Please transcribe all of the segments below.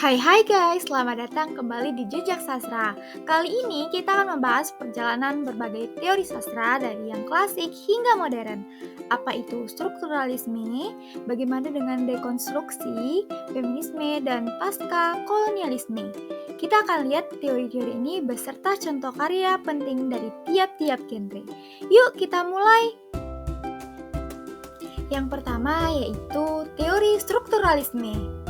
Hai guys, selamat datang kembali di Jejak Sastra. Kali ini kita akan membahas perjalanan berbagai teori sastra dari yang klasik hingga modern. Apa itu strukturalisme, bagaimana dengan dekonstruksi, feminisme, dan pasca kolonialisme. Kita akan lihat teori-teori ini beserta contoh karya penting dari tiap-tiap genre. Yuk kita mulai! Yang pertama yaitu teori strukturalisme.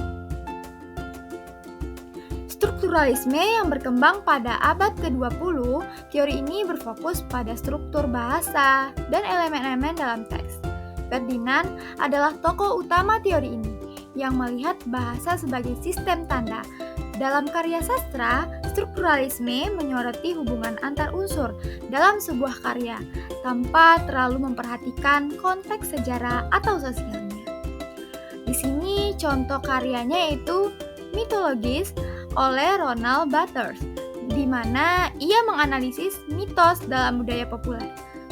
Strukturalisme yang berkembang pada abad ke-20, teori ini berfokus pada struktur bahasa dan elemen-elemen dalam teks. Ferdinand adalah tokoh utama teori ini, yang melihat bahasa sebagai sistem tanda. Dalam karya sastra, strukturalisme menyoroti hubungan antar unsur dalam sebuah karya, tanpa terlalu memperhatikan konteks sejarah atau sosialnya. Di sini contoh karyanya yaitu Mitologis oleh Ronald Barthes, di mana ia menganalisis mitos dalam budaya populer.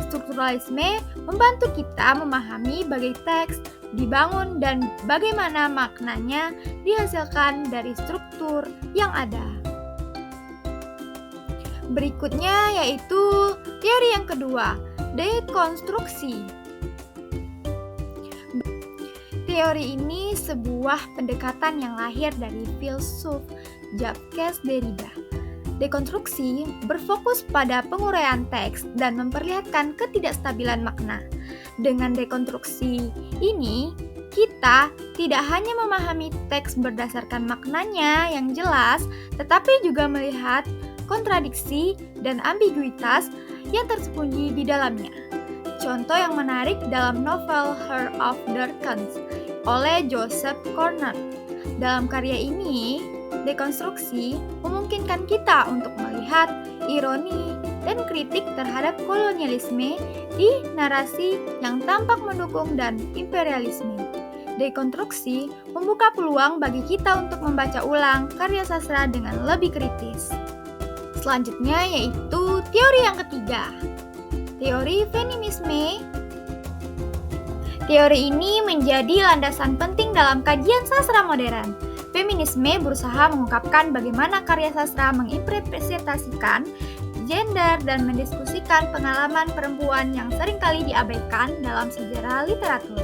Strukturalisme membantu kita memahami bagaimana teks dibangun dan bagaimana maknanya dihasilkan dari struktur yang ada. Berikutnya yaitu teori yang kedua, dekonstruksi. Teori ini sebuah pendekatan yang lahir dari filsuf Jacques Derrida. Dekonstruksi berfokus pada penguraian teks dan memperlihatkan ketidakstabilan makna. Dengan dekonstruksi ini, kita tidak hanya memahami teks berdasarkan maknanya yang jelas, tetapi juga melihat kontradiksi dan ambiguitas yang tersembunyi di dalamnya. Contoh yang menarik dalam novel Heart of Darkness oleh Joseph Conrad. Dalam karya ini, dekonstruksi memungkinkan kita untuk melihat ironi dan kritik terhadap kolonialisme di narasi yang tampak mendukung dan imperialisme. Dekonstruksi membuka peluang bagi kita untuk membaca ulang karya sastra dengan lebih kritis. Selanjutnya yaitu teori yang ketiga, teori feminisme. Teori ini menjadi landasan penting dalam kajian sastra modern. Feminisme berusaha mengungkapkan bagaimana karya sastra menginterpretasikan gender dan mendiskusikan pengalaman perempuan yang seringkali diabaikan dalam sejarah literatur.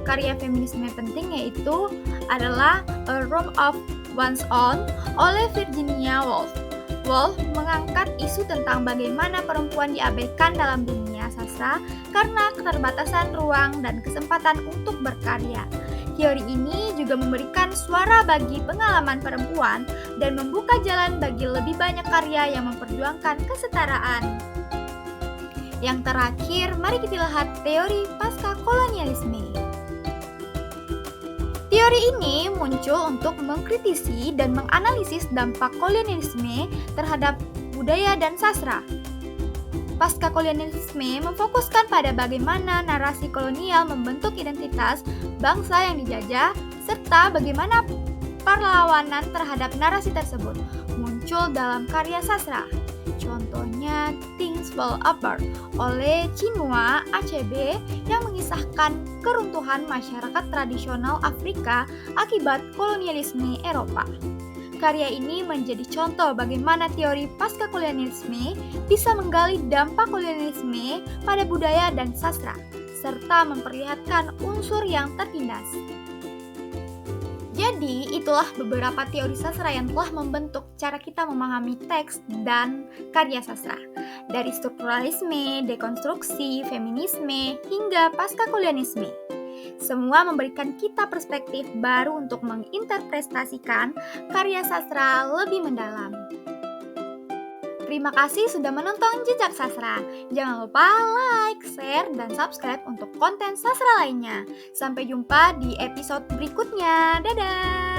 Karya feminisme penting yaitu adalah A Room of One's Own oleh Virginia Woolf. Woolf mengangkat isu tentang bagaimana perempuan diabaikan dalam dunia sastra karena keterbatasan ruang dan kesempatan untuk berkarya. Teori ini juga memberikan suara bagi pengalaman perempuan dan membuka jalan bagi lebih banyak karya yang memperjuangkan kesetaraan. Yang terakhir, mari kita lihat teori pasca kolonialisme. Teori ini muncul untuk mengkritisi dan menganalisis dampak kolonialisme terhadap budaya dan sastra. Pasca kolonialisme memfokuskan pada bagaimana narasi kolonial membentuk identitas bangsa yang dijajah, serta bagaimana perlawanan terhadap narasi tersebut muncul dalam karya sastra. Contohnya Things Fall Apart oleh Chinua Achebe yang mengisahkan keruntuhan masyarakat tradisional Afrika akibat kolonialisme Eropa. Karya ini menjadi contoh bagaimana teori pasca kolonialisme bisa menggali dampak kolonialisme pada budaya dan sastra, serta memperlihatkan unsur yang tertindas. Jadi, itulah beberapa teori sastra yang telah membentuk cara kita memahami teks dan karya sastra. Dari strukturalisme, dekonstruksi, feminisme, hingga pasca kolonialisme. Semua memberikan kita perspektif baru untuk menginterpretasikan karya sastra lebih mendalam. Terima kasih sudah menonton Jejak Sastra. Jangan lupa like, share, dan subscribe untuk konten sastra lainnya. Sampai jumpa di episode berikutnya. Dadah!